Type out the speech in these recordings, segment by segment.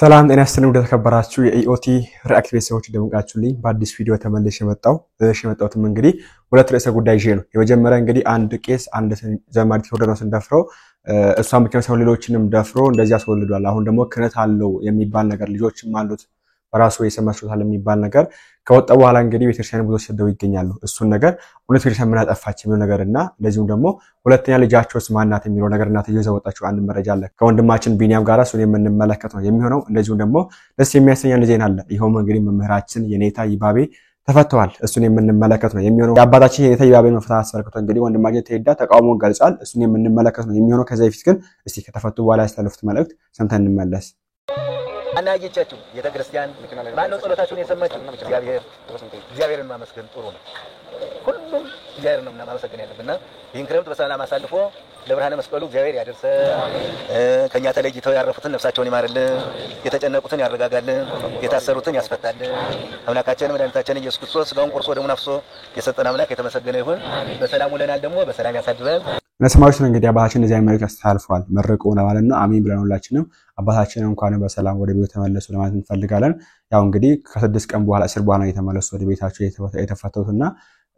ሰላም ጤና ይስጥልኝ ወደ ተከበራችሁ የኢኦቲ ሪአክት ቤተሰቦች ደምቃችሁልኝ በአዲስ ቪዲዮ ተመልሼ የመጣሁትም እንግዲህ ሁለት ርዕሰ ጉዳይ ይዤ ነው። የመጀመሪያ እንግዲህ አንድ ቄስ አንድ ዘማሪ ቴዎድሮስን ደፍረው እሷን ብቻ ሳይሆን ሌሎችንም ደፍሮ እንደዚህ አስወልዷል። አሁን ደግሞ ክህነት አለው የሚባል ነገር ልጆችም አሉት በራሱ የሰማችሁታል የሚባል ነገር ከወጣ በኋላ እንግዲህ ቤተክርስቲያን ብዙ ሰደው ይገኛሉ። እሱን ነገር እውነት ቤተክርስቲያን ምን አጠፋች የሚለው ነገርና እንደዚሁም ደግሞ ሁለተኛ ልጃቸውስ ማናት የሚለው ነገር እናትየው ዘወጣችሁ አንድ መረጃ አለ ከወንድማችን ቢኒያም ጋር እሱን የምንመለከት ነው የሚሆነው። እንደዚሁም ደግሞ ደስ የሚያሰኝ ዜና አለ። ይሄውም እንግዲህ መምህራችን የኔታ ይባቤ ተፈተዋል። እሱን የምንመለከት ነው የሚሆነው። የአባታችን የኔታ ይባቤ መፈታት አስመልክቶ እንግዲህ ወንድማችን ተሄዳ ተቃውሞን ገልጿል። እሱን የምንመለከት ነው የሚሆነው። ከዛ በፊት ግን እስቲ ከተፈቱ በኋላ ያስተላልፉት መልእክት ሰምተን እንመለስ። አናየቻችሁ ቤተክርስቲያን ማነው ጸሎታችሁን የሰማችሁ? እግዚአብሔርን ማመስገን ጥሩ ነው። ሁሉም እግዚአብሔርን ነው ማመስገን ያለብንና ይህን ክረምት በሰላም አሳልፎ ለብርሃነ መስቀሉ እግዚአብሔር ያደርሰ ከኛ ተለይተው ያረፉትን ነፍሳቸውን ይማርልን፣ የተጨነቁትን ያረጋጋልን፣ የታሰሩትን ያስፈታልን። አምላካችን መድኃኒታችን ኢየሱስ ክርስቶስ ስጋውን ቆርሶ ደሙን አፍሶ የሰጠን አምላክ የተመሰገነ ይሁን። በሰላም ውለናል፣ ደግሞ በሰላም ያሳድረን። ለሰማዮችን እንግዲህ አባታችን እንደዚህ አይነት መልእክት አስተላልፈዋል። መርቁ ነው ማለት ነው። አሜን ብለን ሁላችንም አባታችን እንኳን በሰላም ወደ ቤቱ ተመለሱ ለማለት እንፈልጋለን። ያው እንግዲህ ከ6 ቀን በኋላ እስር በኋላ የተመለሱ ወደ ቤታቸው የተፈተቱና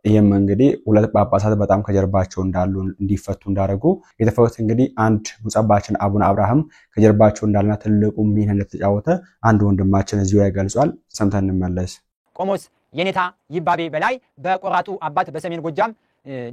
ይሄም እንግዲህ ሁለት ጳጳሳት በጣም ከጀርባቸው እንዳሉ እንዲፈቱ እንዳደረጉ የተፈቱት እንግዲህ አንድ ሙጸባችን አቡነ አብርሃም ከጀርባቸው እንዳለና ትልቁ ሚና እንደተጫወተ አንድ ወንድማችን እዚሁ ላይ ገልጿል። ሰምተን እንመለስ። ቆሞስ የኔታ ይባቤ በላይ በቆራጡ አባት በሰሜን ጎጃም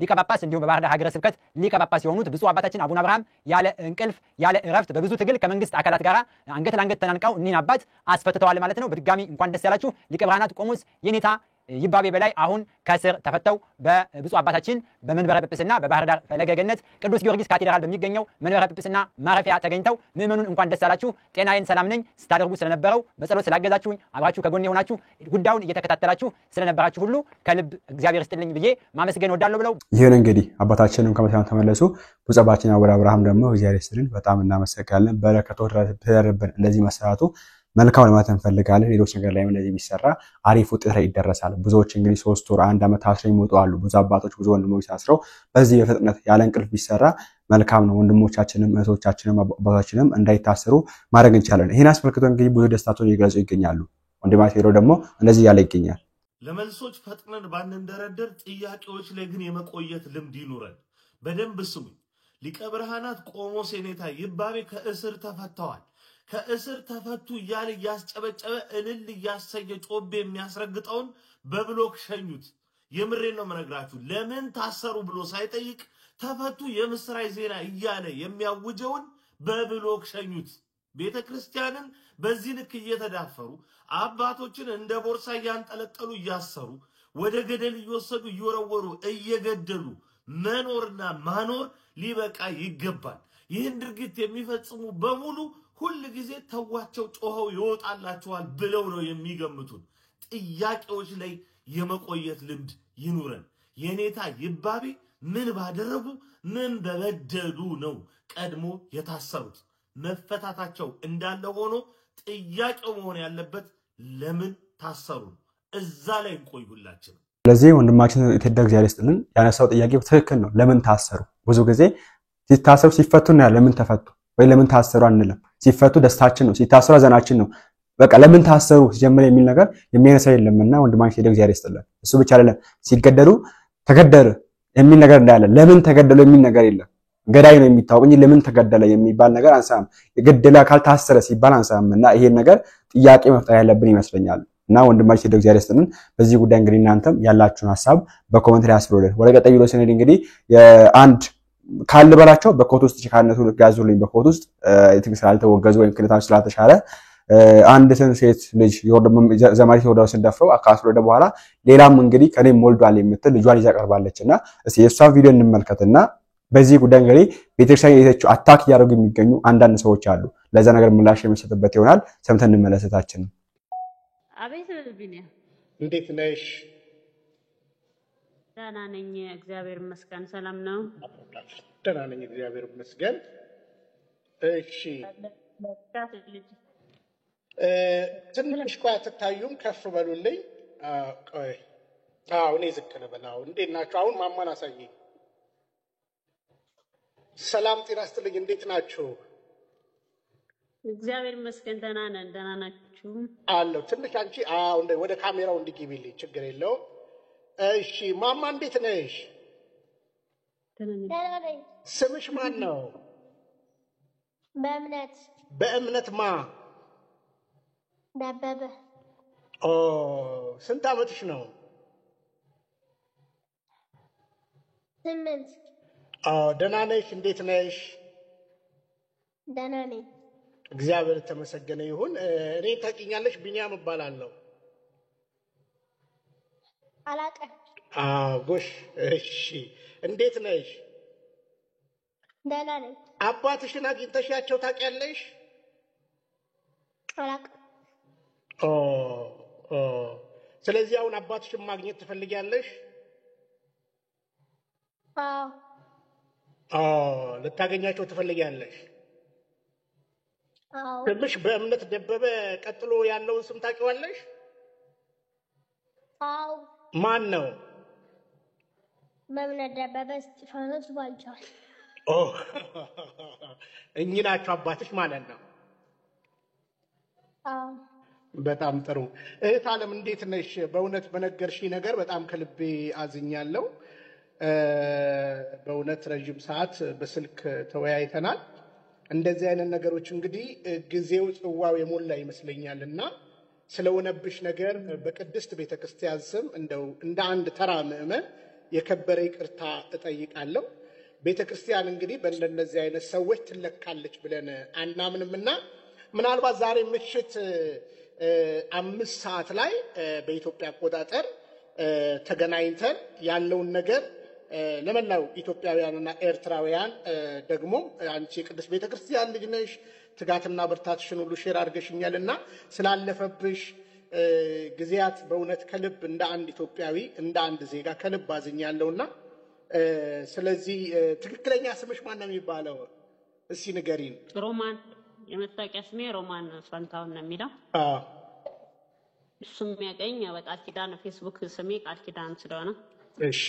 ሊቀ ጳጳስ እንዲሁም በባህር ዳር ሀገረ ስብከት ሊቀ ጳጳስ የሆኑት ብፁዕ አባታችን አቡነ አብርሃም ያለ እንቅልፍ ያለ እረፍት በብዙ ትግል ከመንግስት አካላት ጋር አንገት ለአንገት ተናንቀው እኒህን አባት አስፈትተዋል ማለት ነው። በድጋሚ እንኳን ደስ ያላችሁ ሊቀ ብርሃናት ቆሞስ የኔታ ይባቤ በላይ አሁን ከስር ተፈተው በብፁዕ አባታችን በመንበረ ጵጵስና በባህር ዳር ፈለገ ገነት ቅዱስ ጊዮርጊስ ካቴድራል በሚገኘው መንበረ ጵጵስና ማረፊያ ተገኝተው ምእመኑን እንኳን ደስ ያላችሁ ጤናዬን ሰላም ነኝ ስታደርጉ ስለነበረው በጸሎት ስላገዛችሁኝ አብራችሁ ከጎን የሆናችሁ ጉዳዩን እየተከታተላችሁ ስለነበራችሁ ሁሉ ከልብ እግዚአብሔር ይስጥልኝ ብዬ ማመስገን እወዳለሁ ብለው ይሄን እንግዲህ አባታችንም ከመታም ተመለሱ። ብፁዕ አባታችን አቡነ አብርሃም ደግሞ እግዚአብሔር ይስጥልን በጣም እናመሰግናለን። በረከቱ ተደረበን እንደዚህ መስራቱ መልካም ለማለት እንፈልጋለን። ሌሎች ነገር ላይ እንደዚህ ቢሰራ አሪፍ ውጤት ላይ ይደረሳል። ብዙዎች እንግዲህ 3 ወር 1 ዓመት ታስረው ይሞቱ አሉ። ብዙ አባቶች ብዙ ወንድሞች ታስረው በዚህ በፍጥነት ያለ እንቅልፍ ቢሰራ መልካም ነው። ወንድሞቻችንም እህቶቻችንም አባቶቻችንም እንዳይታሰሩ ማድረግ እንችላለን። ይሄን አስመልክቶ እንግዲህ ብዙ ደስታቸውን ይገልጹ ይገኛሉ። ወንድማችን ሄሮ ደግሞ እንደዚህ ያለ ይገኛል። ለመልሶች ፈጥነን ባንንደረደር ጥያቄዎች ላይ ግን የመቆየት ልምድ ይኑረን። በደንብ ስሙኝ። ሊቀ ብርሃናት ቆሞስ የኔታ ይባቤ ከእስር ተፈተዋል። ከእስር ተፈቱ እያለ እያስጨበጨበ እልል እያሰየ ጮቤ የሚያስረግጠውን በብሎክ ሸኙት። የምሬን ነው የምነግራችሁ። ለምን ታሰሩ ብሎ ሳይጠይቅ ተፈቱ የምስራች ዜና እያለ የሚያውጀውን በብሎክ ሸኙት። ቤተክርስቲያንን በዚህ ልክ እየተዳፈሩ አባቶችን እንደ ቦርሳ እያንጠለጠሉ እያሰሩ ወደ ገደል እየወሰዱ እየወረወሩ እየገደሉ መኖርና ማኖር ሊበቃ ይገባል። ይህን ድርጊት የሚፈጽሙ በሙሉ ሁሉ ጊዜ ተዋቸው ጮኸው ይወጣላቸዋል ብለው ነው የሚገምቱት። ጥያቄዎች ላይ የመቆየት ልምድ ይኑረን። የኔታ ይባቤ ምን ባደረጉ ምን በበደሉ ነው ቀድሞ የታሰሩት? መፈታታቸው እንዳለ ሆኖ ጥያቄው መሆን ያለበት ለምን ታሰሩ? እዛ ላይ እንቆይሁላችሁ። ስለዚህ ወንድማችን የተደረገ እግዚአብሔር ይስጥልን ያነሳው ጥያቄ ትክክል ነው። ለምን ታሰሩ? ብዙ ጊዜ ሲታሰሩ ሲፈቱና ለምን ተፈቱ ወይ ለምን ታሰሩ አንልም። ሲፈቱ ደስታችን ነው፣ ሲታሰሩ ሀዘናችን ነው። በቃ ለምን ታሰሩ ሲጀምር የሚል ነገር የሚያነሳ የለምና ወንድማችን የተደረገ እግዚአብሔር ይስጥልን። እሱ ብቻ አይደለም ሲገደሉ ተገደለ የሚል ነገር እንዳለ ለምን ተገደሉ የሚል ነገር የለም። ገዳይ ነው የሚታወቅ እንጂ ለምን ተገደለ የሚባል ነገር አንሳም። የገደለ አካል ታሰረ ሲባል አንሳምና ይሄን ነገር ጥያቄ መፍጠር ያለብን ይመስለኛል። እና ወንድማችን የተደረገ እግዚአብሔር ይስጥልን። በዚህ ጉዳይ እንግዲህ እናንተም ያላችሁን ሐሳብ በኮሜንት ላይ አስፍሩልን። ወደ ቀጣዩ ቪዲዮ ስንሄድ እንግዲህ አንድ ካለ በላቸው በኮት ውስጥ ችካነቱ ጋዙልኝ በኮት ውስጥ የትግስት ስላልተወገዙ ወይም ክልታቸው ስላልተሻለ አንድ ሴት ልጅ ዘማሪ ቴዎድሮስን ደፍረው አካስሮ ወደ በኋላ ሌላም እንግዲህ ከኔም ሞልዷል የምትል ልጇን ይዛ ቀርባለችና እስኪ የሷን ቪዲዮ እንመልከትና በዚህ ጉዳይ እንግዲህ ቤተክርስቲያን የተቹ አታክ ያደርጉ የሚገኙ አንዳንድ ሰዎች አሉ። ለዛ ነገር ምላሽ የሚሰጥበት ይሆናል። ሰምተን እንመለስታችን። አቤት ቢኒያ እንዴት ነሽ? ደህና ነኝ እግዚአብሔር ይመስገን። ሰላም ነው? ደህና ነኝ እግዚአብሔር ይመስገን። እሺ ትንሽ ቆይ አትታዩም? ከፍ በሉልኝ። ቆይ እኔ ዝቅ ልበል። እንዴት ናችሁ? አሁን ማማን አሳየኝ። ሰላም ጤና ይስጥልኝ። እንዴት ናችሁ? እግዚአብሔር ይመስገን ደህና ነን። ደህና ናችሁ? አለው ትንሽ አንቺ ወደ ካሜራው እንዲገቢልኝ ችግር የለውም። እሺ ማማ እንዴት ነሽ? ደህና ነን። ስምሽ ማን ነው? በእምነት ማ ደበበ። ስንት ዓመትሽ ነው? 8 ደህና ነሽ? እንዴት ነሽ? ደህና ነኝ። እግዚአብሔር የተመሰገነ ይሁን። እኔ ታውቂኛለሽ? ቢኒያም እባላለሁ። አላውቅም። ጎሽ። እሺ እንዴት ነሽ? ደህና ነኝ። አባትሽን አግኝተሻቸው ታውቂያለሽ? አላውቅም። ስለዚህ አሁን አባትሽን ማግኘት ትፈልጊያለሽ? ልታገኛቸው ትፈልጊያለሽ? ስምሽ በእምነት ደበበ ቀጥሎ ያለውን ስም ታውቂዋለሽ? ማን ነው? በእምነት ደበበ እስጢፋኖስ ባልቻል። እኚህ ናቸው አባትሽ ማለት ነው። በጣም ጥሩ። እህት ዓለም እንዴት ነሽ? በእውነት በነገርሽኝ ነገር በጣም ከልቤ አዝኛለሁ። በእውነት ረጅም ሰዓት በስልክ ተወያይተናል። እንደዚህ አይነት ነገሮች እንግዲህ ጊዜው ጽዋው የሞላ ይመስለኛል እና ስለሆነብሽ ነገር በቅድስት ቤተክርስቲያን ስም እንደው እንደ አንድ ተራ ምዕመን የከበረ ይቅርታ እጠይቃለሁ። ቤተክርስቲያን እንግዲህ በእንደነዚህ አይነት ሰዎች ትለካለች ብለን አናምንምና ምናልባት ዛሬ ምሽት 5 ሰዓት ላይ በኢትዮጵያ አቆጣጠር ተገናኝተን ያለውን ነገር ለመላው ኢትዮጵያውያንና ኤርትራውያን ደግሞ አንቺ የቅድስት ቤተክርስቲያን ልጅ ነሽ፣ ትጋትና ብርታትሽን ሁሉ ሼር አድርገሽኛልና ስላለፈብሽ ጊዜያት በእውነት ከልብ እንደ አንድ ኢትዮጵያዊ እንደ አንድ ዜጋ ከልብ አዝኛለሁና ስለዚህ ትክክለኛ ስምሽ ማን ነው የሚባለው? እስኪ ንገሪን። ሮማን፣ የመታወቂያ ስሜ ሮማን ፋንታውን ነው የሚለው። እሱም የሚያገኝ በቃል ኪዳን ፌስቡክ ስሜ ቃል ኪዳን ስለሆነ እሺ።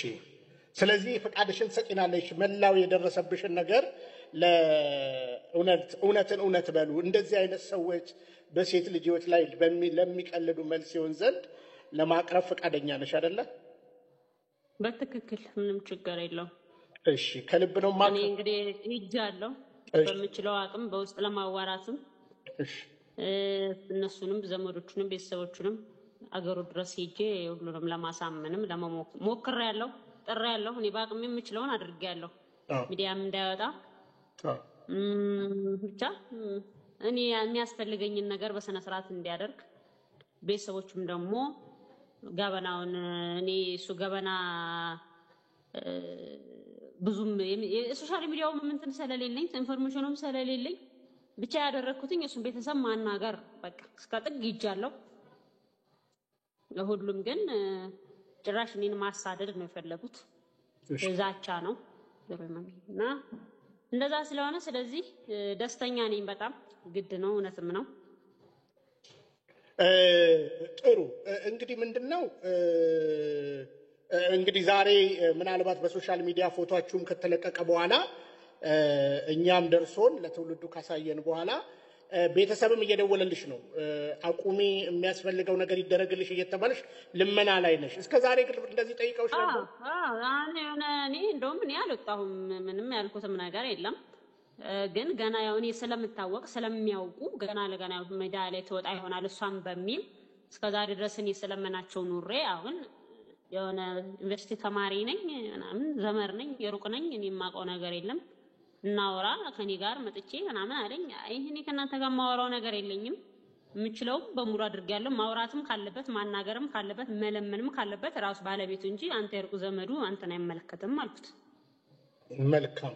ስለዚህ ፈቃድሽን ሰጪናለሽ። መላው የደረሰብሽን ነገር ለእውነትን እውነት በሉ። እንደዚህ አይነት ሰዎች በሴት ልጆች ላይ ለሚቀልዱ መልስ ይሆን ዘንድ ለማቅረብ ፈቃደኛ ነሽ አይደለ? በትክክል ምንም ችግር የለውም። እሺ ከልብ ነው እኔ እንግዲህ ሄጃለሁ በምችለው አቅም በውስጥ ለማዋራትም እነሱንም ዘመዶቹንም ቤተሰቦቹንም አገሩ ድረስ ሄጄ ሁሉንም ለማሳመንም ሞክሬያለሁ፣ ጥሬያለሁ። እኔ በአቅሜ የምችለውን አድርጌያለሁ። ሚዲያም እንዳይወጣ ብቻ እኔ የሚያስፈልገኝን ነገር በስነ ስርዓት እንዲያደርግ ቤተሰቦቹም ደግሞ ገበናውን እኔ እሱ ገበና ብዙም የሶሻል ሚዲያው ምንትን ስለሌለኝ ኢንፎርሜሽኑም ስለሌለኝ ብቻ ያደረኩትኝ እሱን ቤተሰብ ማናገር በቃ እስከ ጥግ ይጃለሁ። ለሁሉም ግን ጭራሽ እኔን ማሳደድ ነው የፈለጉት። ዛቻ ነው እና እንደዛ ስለሆነ ስለዚህ ደስተኛ ነኝ። በጣም ግድ ነው፣ እውነትም ነው። ጥሩ እንግዲህ ምንድነው እንግዲህ ዛሬ ምናልባት በሶሻል ሚዲያ ፎቶአችሁም ከተለቀቀ በኋላ እኛም ደርሶን ለትውልዱ ካሳየን በኋላ ቤተሰብም እየደወለልሽ ነው። አቁሚ፣ የሚያስፈልገው ነገር ይደረግልሽ እየተባለሽ ልመና ላይ ነሽ። እስከ ዛሬ ግን እንደዚህ ጠይቀውሽ ነበር? እኔ እንደውም እኔ አልወጣሁም፣ ምንም ያልኩትም ነገር የለም። ግን ገና ያው እኔ ስለምታወቅ ስለሚያውቁ ገና ለገና ሜዳ ላይ ትወጣ ይሆናል እሷም በሚል እስከዛሬ ድረስ እኔ ስለመናቸው ኑሬ አሁን የሆነ ዩኒቨርሲቲ ተማሪ ነኝ ምናምን ዘመር ነኝ የሩቅ ነኝ እኔ የማውቀው ነገር የለም እናወራ ከኔ ጋር መጥቼ ምናምን አለኝ። አይ እኔ ከእናንተ ጋር ማወራው ነገር የለኝም፣ የምችለው በሙሉ አድርጌያለሁ። ማውራትም ካለበት ማናገርም ካለበት መለመንም ካለበት ራሱ ባለቤቱ እንጂ አንተ የሩቅ ዘመዱ አንተን አይመለከትም አልኩት። መልካም።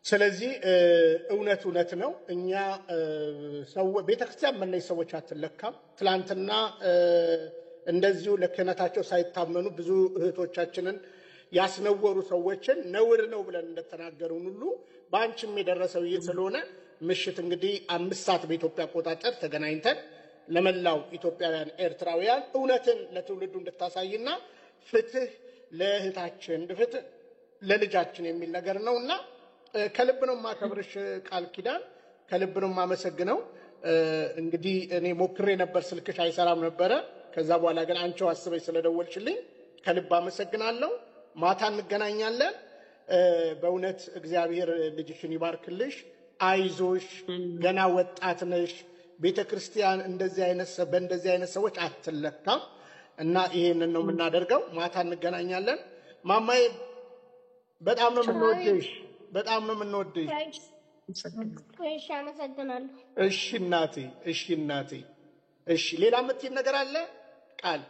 ስለዚህ እውነት ነው። እኛ ቤተክርስቲያን በእነዚህ ሰዎች አትለካም። ትላንትና እንደዚሁ ለክህነታቸው ሳይታመኑ ብዙ እህቶቻችንን ያስነወሩ ሰዎችን ነውር ነው ብለን እንደተናገሩን ሁሉ በአንቺም የደረሰው ይህ ስለሆነ ምሽት እንግዲህ 5 ሰዓት በኢትዮጵያ አቆጣጠር ተገናኝተን ለመላው ኢትዮጵያውያን ኤርትራውያን እውነትን ለትውልዱ እንድታሳይና ፍትህ ለእህታችን ፍትህ ለልጃችን የሚል ነገር ነውና ከልብ ነው ማከብርሽ ቃል ኪዳን። ከልብ ነው የማመሰግነው። እንግዲህ እኔ ሞክሬ ነበር፣ ስልክሽ አይሰራም ነበረ። ከዛ በኋላ ግን አንቺው አስበሽ ስለደወልሽልኝ ከልብ አመሰግናለሁ። ማታ እንገናኛለን። በእውነት እግዚአብሔር ልጅሽን ይባርክልሽ። አይዞሽ፣ ገና ወጣት ነሽ። ቤተክርስቲያን እንደዚህ አይነት ሰዎች አትለካም እና ይሄንን ነው የምናደርገው። ማታ እንገናኛለን። ማማዬ በጣም ነው የምንወድሽ፣ በጣም ነው የምንወድሽ። እሺ አመሰግናለሁ። እሺ እናቴ፣ እሺ እናቴ፣ እሺ። ሌላ የምትይኝ ነገር አለ ቃል?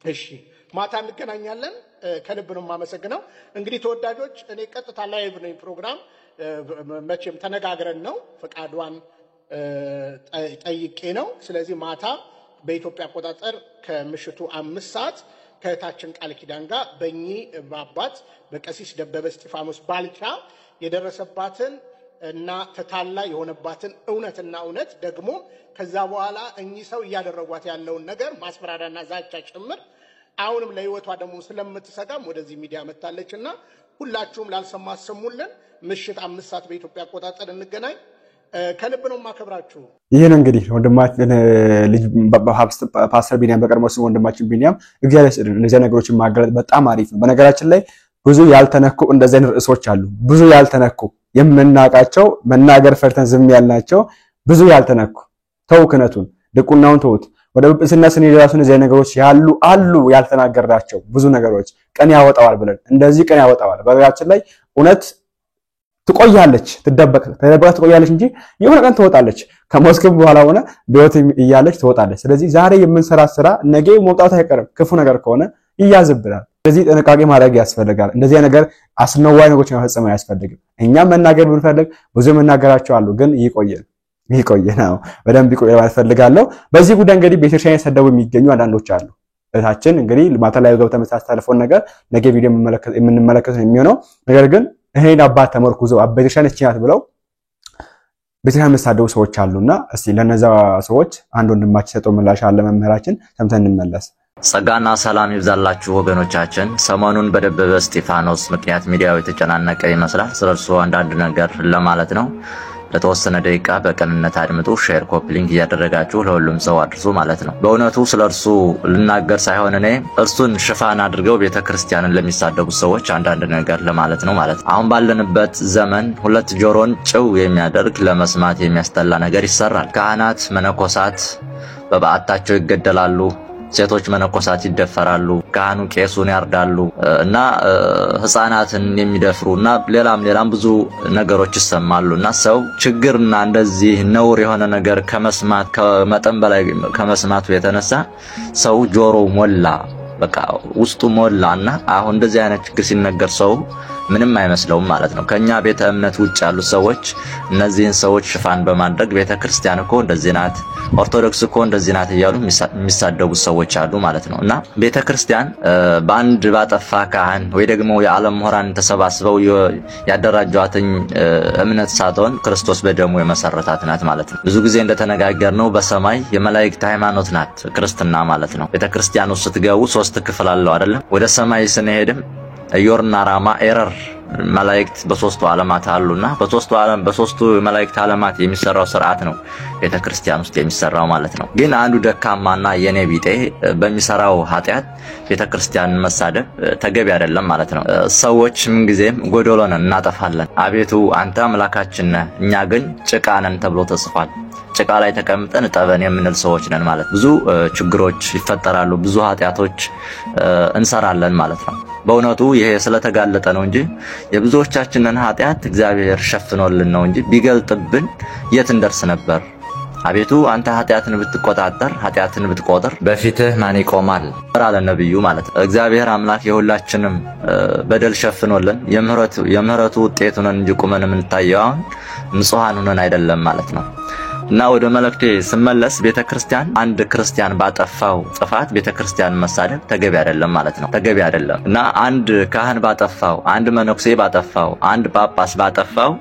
እሺ ማታ እንገናኛለን። ከልብ ነው የማመሰግነው። እንግዲህ ተወዳጆች እኔ ቀጥታ ላይቭ ነው ፕሮግራም፣ መቼም ተነጋግረን ነው ፍቃዷን ጠይቄ ነው። ስለዚህ ማታ በኢትዮጵያ አቆጣጠር ከምሽቱ 5 ሰዓት ከታችን ቃል ኪዳን ጋር በእኚህ አባት በቀሲስ ደበበ እስጢፋኖስ ባልቻ የደረሰባትን እና ተታላ የሆነባትን እውነትና እውነት ደግሞ ከዛ በኋላ እኚህ ሰው እያደረጓት ያለውን ነገር ማስፈራሪያና ዛቻ ጭምር አሁንም ለህይወቷ ደግሞ ስለምትሰጋም ወደዚህ ሚዲያ መጣለችና ሁላችሁም ላልሰማ አሰሙልን። ምሽት 5 ሰዓት በኢትዮጵያ አቆጣጠር እንገናኝ። ከልብ ነው ማከብራችሁ። ይሄን እንግዲህ ወንድማችን ልጅ ፓስተር ቢኒያም በቀድሞ ስሙ ወንድማችን ቢኒያም እግዚአብሔር ይስጥልን። እነዚህ ነገሮችን ማገለጥ በጣም አሪፍ ነው። በነገራችን ላይ ብዙ ያልተነኩ እንደዚህ አይነት ርዕሶች አሉ። ብዙ ያልተነኩ የምናቃቸው መናገር ፈርተን ዝም ያልናቸው ብዙ ያልተነኩ ተው ክነቱን ድቁናውን ተውት። ወደ ጵጵስና ስንሄድ ራሱ እነዚህ ነገሮች አሉ ያልተናገርናቸው ብዙ ነገሮች ቀን ያወጣዋል ብለን እንደዚህ ቀን ያወጣዋል። በነገራችን ላይ እውነት ትቆያለች፣ ተደብቃ ትቆያለች እንጂ የሆነ ቀን ትወጣለች። ከሞስክም በኋላ ሆነ በህይወት እያለች ትወጣለች። ስለዚህ ዛሬ የምንሰራት ስራ ነገ መውጣቱ አይቀርም። ክፉ ነገር ከሆነ ይያዝብናል። ስለዚህ ጥንቃቄ ማድረግ ያስፈልጋል። እንደዚህ ነገር አስነዋሪ ነገሮች መፈጸም አያስፈልግም። እኛም መናገር ብንፈልግ ብዙ መናገራቸው አሉ፣ ግን ይቆየናል በደንብ ይቆየ ማለት ፈልጋለሁ። በዚህ ጉዳይ እንግዲህ ቤተክርስቲያን የሰደቡ የሚገኙ አንዳንዶች አሉ። እታችን እንግዲህ ማታ ላይ ገብተን የምታስተላልፈውን ነገር ነገ ቪዲዮ የምንመለከት ነው የሚሆነው። ነገር ግን ይሄን አባት ተመርኩዘው ቤተክርስቲያን እቺናት ብለው ቤተክርስቲያን የምትሳደቡ ሰዎች አሉና እስቲ ለነዛ ሰዎች አንድ ወንድማችን ሰጠው ምላሽ አለ። መምህራችን ሰምተን እንመለስ። ጸጋና ሰላም ይብዛላችሁ ወገኖቻችን። ሰሞኑን በደበበ እስጢፋኖስ ምክንያት ሚዲያው የተጨናነቀ ይመስላል። ስለርሱ አንዳንድ ነገር ለማለት ነው። ለተወሰነ ደቂቃ በቀንነት አድምጡ፣ ሼር፣ ኮፒ ሊንክ እያደረጋችሁ ለሁሉም ሰው አድርሱ ማለት ነው። በእውነቱ ስለርሱ ልናገር ሳይሆን እኔ እርሱን ሽፋን አድርገው ቤተክርስቲያንን ለሚሳደቡ ሰዎች አንዳንድ ነገር ለማለት ነው ማለት ነው። አሁን ባለንበት ዘመን ሁለት ጆሮን ጭው የሚያደርግ ለመስማት የሚያስጠላ ነገር ይሰራል። ካህናት መነኮሳት በበዓታቸው ይገደላሉ። ሴቶች መነኮሳት ይደፈራሉ። ካህኑ ቄሱን ያርዳሉ እና ህፃናትን የሚደፍሩና ሌላም ብዙ ነገሮች ይሰማሉና ሰው ችግርና እንደዚህ ነውር የሆነ ነገር ከመስማት ከመጠን በላይ ከመስማቱ የተነሳ ሰው ጆሮ ሞላ፣ በቃ ውስጡ ሞላና አሁን እንደዚህ አይነት ችግር ሲነገር ሰው ምንም አይመስለውም ማለት ነው። ከኛ ቤተ እምነት ውጭ ያሉ ሰዎች እነዚህን ሰዎች ሽፋን በማድረግ ቤተክርስቲያን እኮ እንደዚህ ናት፣ ኦርቶዶክስ እኮ እንደዚህ ናት እያሉ የሚሳደቡ ሰዎች አሉ ማለት ነው። እና ቤተክርስቲያን በአንድ ባጠፋ ካህን ወይ ደግሞ የዓለም ምሁራን ተሰባስበው ያደራጇትኝ እምነት ሳትሆን ክርስቶስ በደሙ የመሰረታት ናት ማለት ነው። ብዙ ጊዜ እንደተነጋገርነው በሰማይ የመላእክት ሃይማኖት ናት ክርስትና ማለት ነው። ቤተክርስቲያን ውስጥ ስትገቡ 3 ክፍል አለው አይደለም? ወደ ሰማይ ስንሄድም ኢዮርና ራማ ኤረር መላእክት በሶስቱ ዓለማት አሉና በሶስቱ መላእክት ዓለማት የሚሰራው ስርዓት ነው ቤተክርስቲያን ውስጥ የሚሰራው ማለት ነው። ግን አንዱ ደካማና የኔ ቢጤ በሚሰራው ኃጢያት ቤተክርስቲያን መሳደብ ተገቢ አይደለም ማለት ነው። ሰዎች ምን ጊዜም ጎዶሎን እናጠፋለን። አቤቱ አንተ አምላካችን ነህ፣ እኛ ግን ጭቃ ነን ተብሎ ተጽፏል። ጭቃ ላይ ተቀምጠን ጠበን የምንል ሰዎች ነን ማለት። ብዙ ችግሮች ይፈጠራሉ፣ ብዙ ኃጢያቶች እንሰራለን ማለት ነው። በእውነቱ ይሄ ስለተጋለጠ ነው እንጂ የብዙዎቻችንን ኃጢያት እግዚአብሔር ሸፍኖልን ነው እንጂ ቢገልጥብን የት እንደርስ ነበር? አቤቱ አንተ ኃጢያትን ብትቆጣጠር ኃጢያትን ብትቆጥር በፊትህ ማን ይቆማል አለ ነብዩ ማለት ነው። እግዚአብሔር አምላክ የሁላችንም በደል ሸፍኖልን የምህረቱ ውጤት ሆነን እንጂ ቁመን የምንታየው አሁን ንጹሃን ሆነን አይደለም ማለት ነው። እና ወደ መልእክቴ ስመለስ ቤተክርስቲያን አንድ ክርስቲያን ባጠፋው ጥፋት ቤተክርስቲያን መሳደብ ተገቢ አይደለም ማለት ነው። ተገቢ አይደለም። እና አንድ ካህን ባጠፋው፣ አንድ መነኩሴ ባጠፋው፣ አንድ ጳጳስ ባጠፋው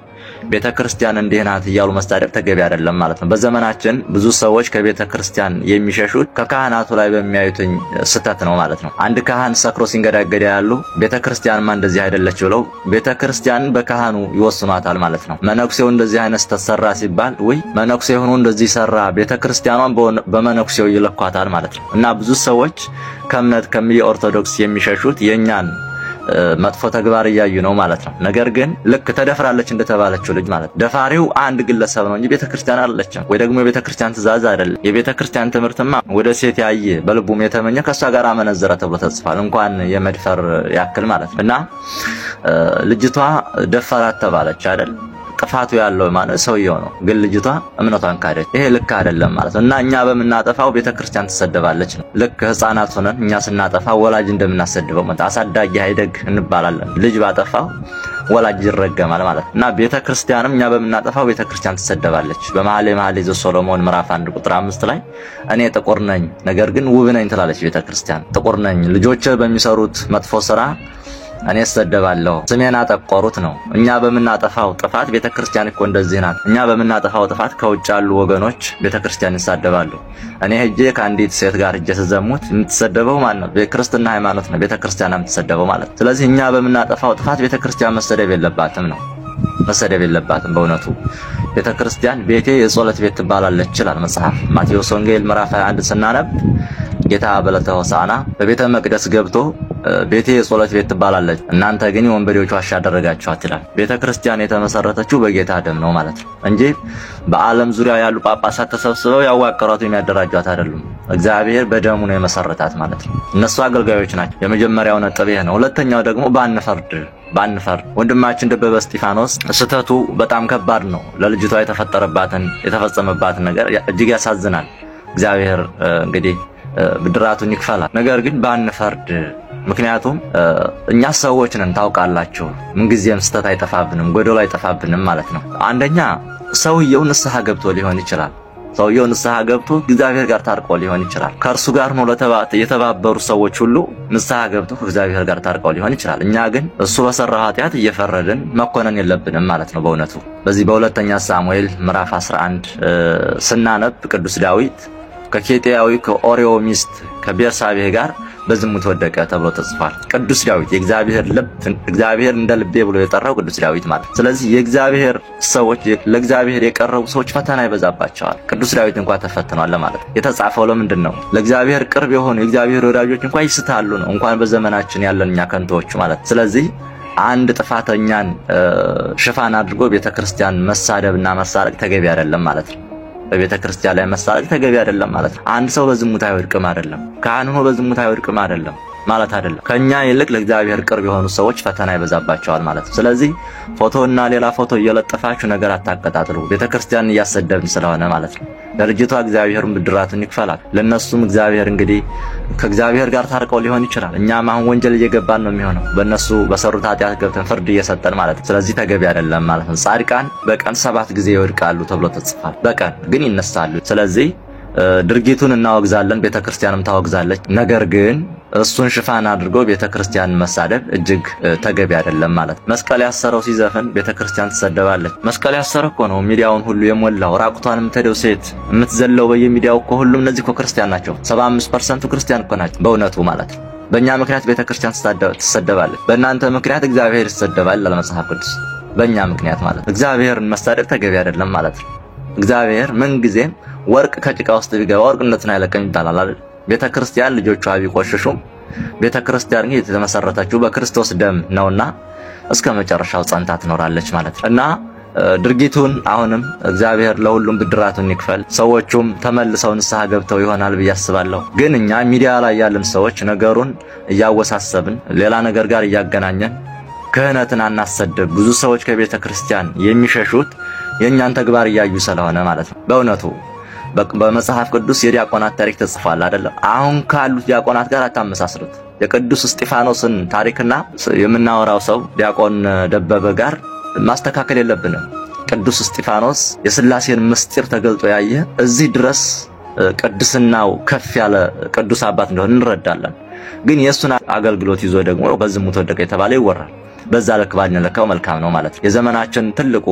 ቤተክርስቲያን እንዲህ ናት እያሉ መሳደብ ተገቢ አይደለም ማለት ነው። በዘመናችን ብዙ ሰዎች ከቤተክርስቲያን የሚሸሹት ከካህናቱ ላይ በሚያዩትኝ ስተት ነው ማለት ነው። አንድ ካህን ሰክሮ ሲንገዳገዳ ያሉ ቤተክርስቲያንማ እንደዚህ አይደለች ብለው ቤተክርስቲያን በካህኑ ይወስኗታል ማለት ነው። መነኩሴው እንደዚህ አይነት ስተት ሰራ ሲባል ወይ መነኩሴ ሆኖ እንደዚህ ሰራ ቤተክርስቲያኗን በመነኩሴው ይለኳታል ማለት ነው። እና ብዙ ሰዎች ከእምነት ከኦርቶዶክስ የሚሸሹት የኛን መጥፎ ተግባር እያዩ ነው ማለት ነው። ነገር ግን ልክ ተደፍራለች እንደተባለችው ልጅ ማለት ደፋሪው አንድ ግለሰብ ነው እንጂ ቤተክርስቲያን አይደለችም፣ ወይ ደግሞ የቤተክርስቲያን ትእዛዝ አይደለም። የቤተክርስቲያን ትምህርትማ ወደ ሴት ያየ በልቡም የተመኘ ከሷ ጋር አመነዘረ ተብሎ ተጽፏል፣ እንኳን የመድፈር ያክል ማለት ነው። እና ልጅቷ ደፈራት ተባለች አይደል? ጥፋቱ ያለው ማለት ሰውየው ነው፣ ግን ልጅቷ እምነቷን ካደች። ይሄ ልክ አይደለም ማለት ነው። እና እኛ በመናጠፋው ቤተክርስቲያን ትሰደባለች ነው። ልክ ህፃናት ሆነን እኛ ስናጠፋው ወላጅ እንደምናሰድበው ማለት አሳዳጊ አይደግ እንባላለን። ልጅ ባጠፋው ወላጅ ይረገማል ማለት ነው። እና ቤተክርስቲያንም እኛ በመናጠፋው ቤተክርስቲያን ትሰደባለች። በመኃልየ ዘሰሎሞን ምዕራፍ 1 ቁጥር 5 ላይ እኔ ጥቁር ነኝ ነገር ግን ውብ ነኝ ትላለች ቤተክርስቲያን። ጥቁር ነኝ ልጆቼ በሚሰሩት መጥፎ ስራ እኔ እሰደባለሁ፣ ስሜን አጠቆሩት ነው። እኛ በመናጠፋው ጥፋት ቤተክርስቲያን እኮ እንደዚህ ናት። እኛ በመናጠፋው ጥፋት ከውጭ ያሉ ወገኖች ቤተክርስቲያን ይሳደባሉ። እኔ ሄጄ ከአንዲት ሴት ጋር ሄጄ ስዘሙት የምትሰደበው ማን ነው? በክርስትና ሃይማኖት ነው ቤተክርስቲያን የምትሰደበው ማለት። ስለዚህ እኛ በመናጠፋው ጥፋት ቤተክርስቲያን መሰደብ የለባትም ነው፣ መሰደብ የለባትም። በእውነቱ ቤተክርስቲያን ቤቴ የጸሎት ቤት ትባላለች ይላል መጽሐፍ። ማቴዎስ ወንጌል ምዕራፍ 21 ስናነብ ጌታ በዕለተ ሆሳዕና በቤተ መቅደስ ገብቶ ቤቴ የጸሎት ቤት ትባላለች እናንተ ግን የወንበዴዎች ዋሻ አደረጋችኋት ይላል። ቤተክርስቲያን የተመሰረተችው በጌታ ደም ነው ማለት ነው እንጂ በዓለም ዙሪያ ያሉ ጳጳሳት ተሰብስበው ያዋቀሯት የሚያደራጇት አይደሉም። እግዚአብሔር በደሙ ነው የመሰረታት ማለት ነው። እነሱ አገልጋዮች ናቸው። የመጀመሪያው ነጥብ ይሄ ነው። ሁለተኛው ደግሞ ባንፈርድ ወንድማችን ደበበ እስጢፋኖስ ስተቱ በጣም ከባድ ነው። ለልጅቷ የተፈጸመባትን ነገር እጅግ ያሳዝናል። እግዚአብሔር እንግዲህ ብድራቱን ይክፈላል። ነገር ግን ባንፈርድ፣ ምክንያቱም እኛ ሰዎች ነን ታውቃላችሁ። ምንጊዜም ስተት አይጠፋብንም፣ ጎደሎ አይጠፋብንም ማለት ነው። አንደኛ ሰውየው ንስሐ ገብቶ ሊሆን ይችላል። ሰውየው ንስሐ ገብቶ እግዚአብሔር ጋር ታርቆ ሊሆን ይችላል። ከእርሱ ጋር ነው የተባበሩ ሰዎች ሁሉ ንስሐ ገብቶ እግዚአብሔር ጋር ታርቀው ሊሆን ይችላል። እኛ ግን እሱ በሰራው ኃጢአት እየፈረድን መኮነን የለብንም ማለት ነው። በእውነቱ በዚህ በሁለተኛ ሳሙኤል ምዕራፍ 11 ስናነብ ቅዱስ ዳዊት ከኬጢያዊ ከኦሪዮ ሚስት ከቤርሳቤህ ጋር በዝሙት ወደቀ ተብሎ ተጽፏል። ቅዱስ ዳዊት እግዚአብሔር እንደ ልቤ ብሎ የጠራው ቅዱስ ዳዊት ማለት። ስለዚህ የእግዚአብሔር ሰዎች ለእግዚአብሔር የቀረቡ ሰዎች ፈተና ይበዛባቸዋል። ቅዱስ ዳዊት እንኳን ተፈትኗል ማለት የተጻፈው ለምንድን ነው? ለእግዚአብሔር ቅርብ የሆኑ የእግዚአብሔር ወዳጆች እንኳን ይስታሉ ነው፣ እንኳን በዘመናችን ያለን እኛ ከንቶች ማለት። ስለዚህ አንድ ጥፋተኛን ሽፋን አድርጎ ቤተክርስቲያን መሳደብና መሳረቅ ተገቢ አይደለም ማለት ነው። በቤተክርስቲያን ላይ መሳረቅ ተገቢ አይደለም ማለት ነው። አንድ ሰው በዝሙት አይወድቅም አይደለም፣ ካህን ሆኖ በዝሙት አይወድቅም አይደለም ማለት አይደለም። ከኛ ይልቅ ለእግዚአብሔር ቅርብ የሆኑ ሰዎች ፈተና ይበዛባቸዋል ማለት ነው። ስለዚህ ፎቶና ሌላ ፎቶ እየለጠፋችሁ ነገር አታቀጣጥሉ፣ ቤተክርስቲያን እያሰደብን ስለሆነ ማለት ነው። ለልጅቷ እግዚአብሔርን ብድራቱን ይክፈላል። ለነሱም እግዚአብሔር እንግዲህ ከእግዚአብሔር ጋር ታርቀው ሊሆን ይችላል። እኛም አሁን ወንጀል እየገባን ነው የሚሆነው፣ በእነሱ በሰሩት ኃጢአት ገብተን ፍርድ እየሰጠን ማለት ነው። ስለዚህ ተገቢ አይደለም ማለት ነው። ጻድቃን በቀን 7 ጊዜ ይወድቃሉ ተብሎ ተጽፏል፣ በቀን ግን ይነሳሉ። ስለዚህ ድርጊቱን እናወግዛለን፣ ቤተክርስቲያንም ታወግዛለች። ነገር ግን እሱን ሽፋን አድርጎ ቤተክርስቲያን መሳደብ እጅግ ተገቢ አይደለም ማለት ነው። መስቀል ያሰረው ሲዘፍን ቤተክርስቲያን ትሰደባለች። መስቀል ያሰረው እኮ ነው ሚዲያውን ሁሉ የሞላው። ራቁቷን የምትሄደው ሴት የምትዘለው በየሚዲያው እኮ ሁሉም እነዚህ እኮ ክርስቲያን ናቸው። 75% ክርስቲያን እኮ ናቸው በእውነቱ ማለት ነው። በእኛ ምክንያት ቤተክርስቲያን ትሰደባለች፣ በእናንተ ምክንያት እግዚአብሔር ይሰደባል ይላል መጽሐፍ ቅዱስ። በእኛ ምክንያት ማለት እግዚአብሔርን መሳደብ ተገቢ አይደለም ማለት ነው። እግዚአብሔር ምንጊዜም ወርቅ ከጭቃ ውስጥ ቢገባ ወርቅነትን አይለቅም ይባላል አይደል? ቤተክርስቲያን ልጆቿ ቢቆሽሹም ቤተክርስቲያን ግን የተመሰረተችው በክርስቶስ ደም ነውና እስከ መጨረሻው ጸንታ ትኖራለች ማለት ነው። እና ድርጊቱን አሁንም እግዚአብሔር ለሁሉም ብድራቱን ይክፈል። ሰዎቹም ተመልሰው ንስሐ ገብተው ይሆናል ብዬ አስባለሁ። ግን እኛ ሚዲያ ላይ ያለን ሰዎች ነገሩን እያወሳሰብን ሌላ ነገር ጋር እያገናኘን ክህነትን አናሰደብ። ብዙ ሰዎች ከቤተክርስቲያን የሚሸሹት የኛን ተግባር እያዩ ስለሆነ ማለት ነው። በእውነቱ በመጽሐፍ ቅዱስ የዲያቆናት ታሪክ ተጽፏል አይደለም? አሁን ካሉት ዲያቆናት ጋር አታመሳስሉት። የቅዱስ እስጢፋኖስን ታሪክና የምናወራው ሰው ዲያቆን ደበበ ጋር ማስተካከል የለብንም። ቅዱስ እስጢፋኖስ የሥላሴን ምስጢር ተገልጦ ያየ እዚህ ድረስ ቅድስናው ከፍ ያለ ቅዱስ አባት እንደሆነ እንረዳለን። ግን የሱን አገልግሎት ይዞ ደግሞ በዝሙት ወደቀ የተባለ ይወራል። በዛ ልክ ባንለካው መልካም ነው ማለት ነው። የዘመናችን ትልቁ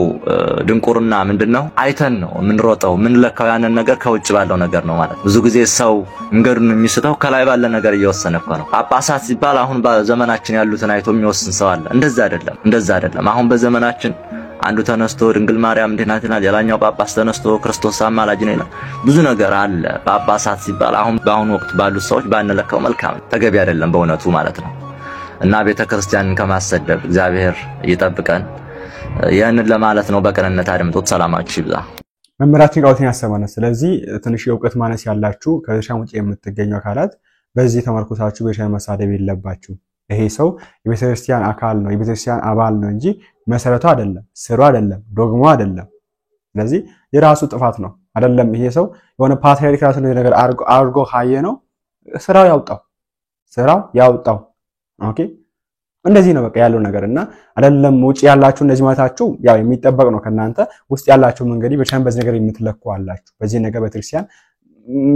ድንቁርና ምንድነው? አይተን ነው የምንሮጠው የምንለካው ያንን ነገር ከውጭ ባለው ነገር ነው ማለት ነው። ብዙ ጊዜ ሰው እንገሩን የሚስተው ከላይ ባለ ነገር እየወሰነ እኮ ነው። ጳጳሳት ሲባል አሁን በዘመናችን ያሉትን አይቶ የሚወስን ሰው አለ። እንደዛ አይደለም። አሁን በዘመናችን አንዱ ተነስቶ ድንግል ማርያም እንዴናትና ሌላኛው ጳጳስ ተነስቶ ክርስቶስ አማላጅ ነው ይላል። ብዙ ነገር አለ። ጳጳሳት ሲባል አሁን በአሁኑ ወቅት ባሉት ሰዎች ባንለካው መልካም ተገቢ አይደለም በእውነቱ ማለት ነው። እና ቤተክርስቲያንን ከማሰደብ እግዚአብሔር ይጠብቀን። ያንን ለማለት ነው። በቀንነት አድምጡት። ሰላማችሁ ይብዛ። መምህራችን ቃውትን ያሰማናል። ስለዚህ ትንሽ የእውቀት ማነስ ያላችሁ ከሻም ውጪ የምትገኙ አካላት በዚህ ተመርኩታችሁ በሻም መሳደብ የለባችሁ። ይሄ ሰው የቤተክርስቲያን አካል ነው፣ የቤተክርስቲያን አባል ነው እንጂ መሰረቱ አይደለም፣ ስሩ አይደለም፣ ዶግማ አይደለም። ስለዚህ የራሱ ጥፋት ነው አይደለም። ይሄ ሰው የሆነ ፓትሪያርክ ራሱ ነገር አርጎ ካየ ነው ስራው ያውጣው። ኦኬ እንደዚህ ነው በቃ ያለው ነገርና አይደለም። ውጪ ያላችሁ እንደዚህ ማለታችሁ ያው የሚጠበቅ ነው ከናንተ። ውስጥ ያላችሁ እንግዲህ በዚህ ነገር የምትለኩ አላችሁ። በዚህ ነገር ቤተክርስቲያን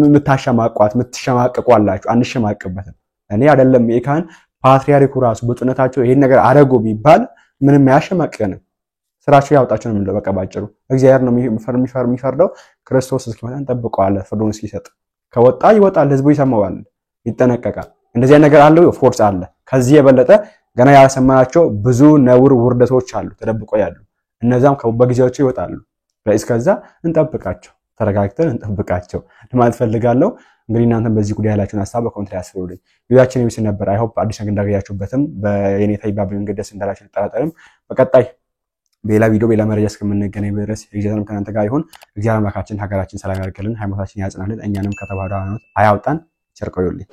የምትሸማቀቁ አላችሁ። አንሸማቀቅበትም። እኔ አይደለም የካህን ፓትሪያርኩ ራሱ በጥነታቸው ይሄን ነገር አረጉ ቢባል ምንም ያሸማቀቀንም ስራቸው ያውጣቸው ነው። በቃ ባጭሩ እግዚአብሔር ነው የሚፈርደው። ክርስቶስ እስኪመጣ እንጠብቀዋለን ፍርዱን እስኪሰጥ። ከወጣ ይወጣል፣ ህዝቡ ይሰማዋል፣ ይጠነቀቃል። እንደዚህ ነገር አለው ኦፍ ኮርስ አለ። ከዚህ የበለጠ ገና ያሰማናቸው ብዙ ነውር ውርደቶች አሉ ተደብቆ ያሉ። እነዛም በጊዜያቸው ይወጣሉ። እስከዛ እንጠብቃቸው፣ ተረጋግተን እንጠብቃቸው ለማለት ፈልጋለሁ። እንግዲህ እናንተም በዚህ ጉዳይ ያላችሁን ሐሳብ በኮሜንት ላይ አስፍሩልኝ። ቪዲዮአችን የሚስ ነበር። አይ ሆፕ አዲስ ነገር እንዳገኛችሁበትም በየኔታ ይባቤ መንገድ ደስ እንዳላችሁ አልጠራጠርም። በቀጣይ በሌላ ቪዲዮ በሌላ መረጃ እስከምንገናኝ ድረስ እግዚአብሔር ከእናንተ ጋር ይሁን። እግዚአብሔር አምላካችን ሀገራችን ሰላም ያድርግልን፣ ሃይማኖታችን ያጽናልን፣ እኛንም ከተባዶ ሃይማኖት አያውጣን። ቸር ቆዩልኝ።